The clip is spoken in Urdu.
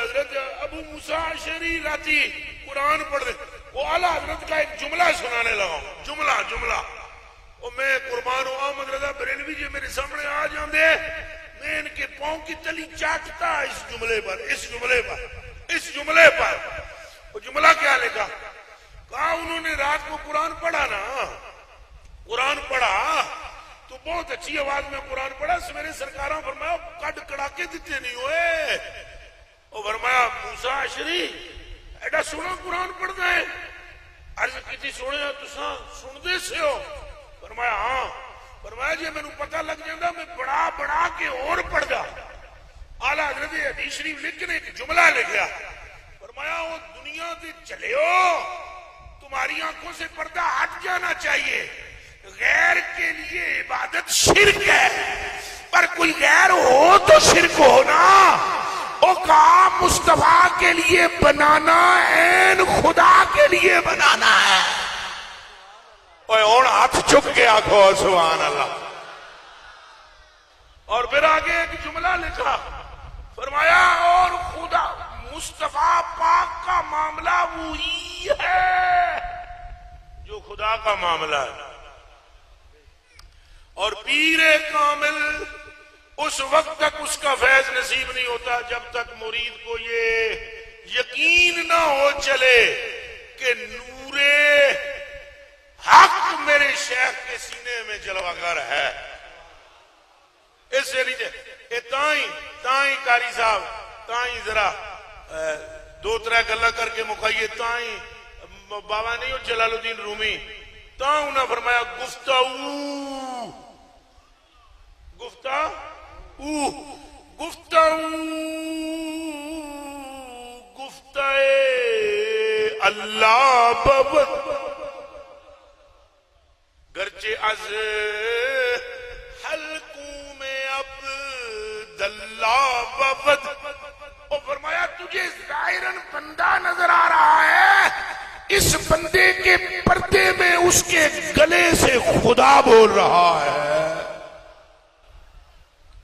حضرت ابو موسیٰ اشعری راتی قرآن پڑھ رہے، وہ اعلیٰ حضرت کا ایک جملہ سنانے لگا، جملہ اور میں قربان و احمد رضا بریلوی جی میرے سامنے آ جاندے، میں ان کے پاؤں کی تلی چاٹتا اس جملے پر وہ جملہ کیا لکھا؟ کہا انہوں نے رات کو قرآن پڑھا نا، قرآن پڑھا تو بہت اچھی آواز میں قرآن پڑھا، سمیرے سرکاراں فرمایا کڈ کڑاکے دیتے نہیں ہوئے، اور فرمایا موسیٰ اشعری ایڈا سونا قرآن پڑھتا ہے، عرض کی تھی سونے تساں سن دے سے ہو؟ فرمایا ہاں، فرمایا جی میں نے پتہ لگ جاندہ میں بڑا کے اور پڑھ جا۔ اعلیٰ حضرت حدیث شریف لکھنے ایک جملہ لکھیا، فرمایا وہ دنیا دے چلے ہو، تمہاری آنکھوں سے پردہ ہٹ جانا چاہیے، غیر کے لیے عبادت شرک ہے، پر کوئی غیر ہو تو شرک ہونا، وہ کام مصطفیٰ کے لیے بنانا این خدا کے لیے بنانا ہے۔ اوہ اور ہاتھ چک کے آنکھو سبحان اللہ۔ اور پھر آگے ایک جملہ لکھا، فرمایا اور خدا مصطفیٰ پاک کا معاملہ وہی ہے جو خدا کا معاملہ ہے، اور پیر کامل اس وقت تک اس کا فیض نصیب نہیں ہوتا جب تک مرید کو یہ یقین نہ ہو چلے کہ نور حق میرے شیخ کے سینے میں جلوہ گر ہے۔ اس سے لیجئے تائیں قاری صاحب تائیں ذرا دو ترہ گلہ کر کے مکھائیے، تائیں بابا نہیں ہو جلال الدین رومی، تائیں انہوں نے فرمایا گفتہ اللہ بابت گرچہ از حلقوں میں عبداللہ بابت، اور فرمایا تجھے ظاہراً بندہ نظر آ رہا ہے، اس بندے کے پردے میں اس کے گلے سے خدا بول رہا ہے۔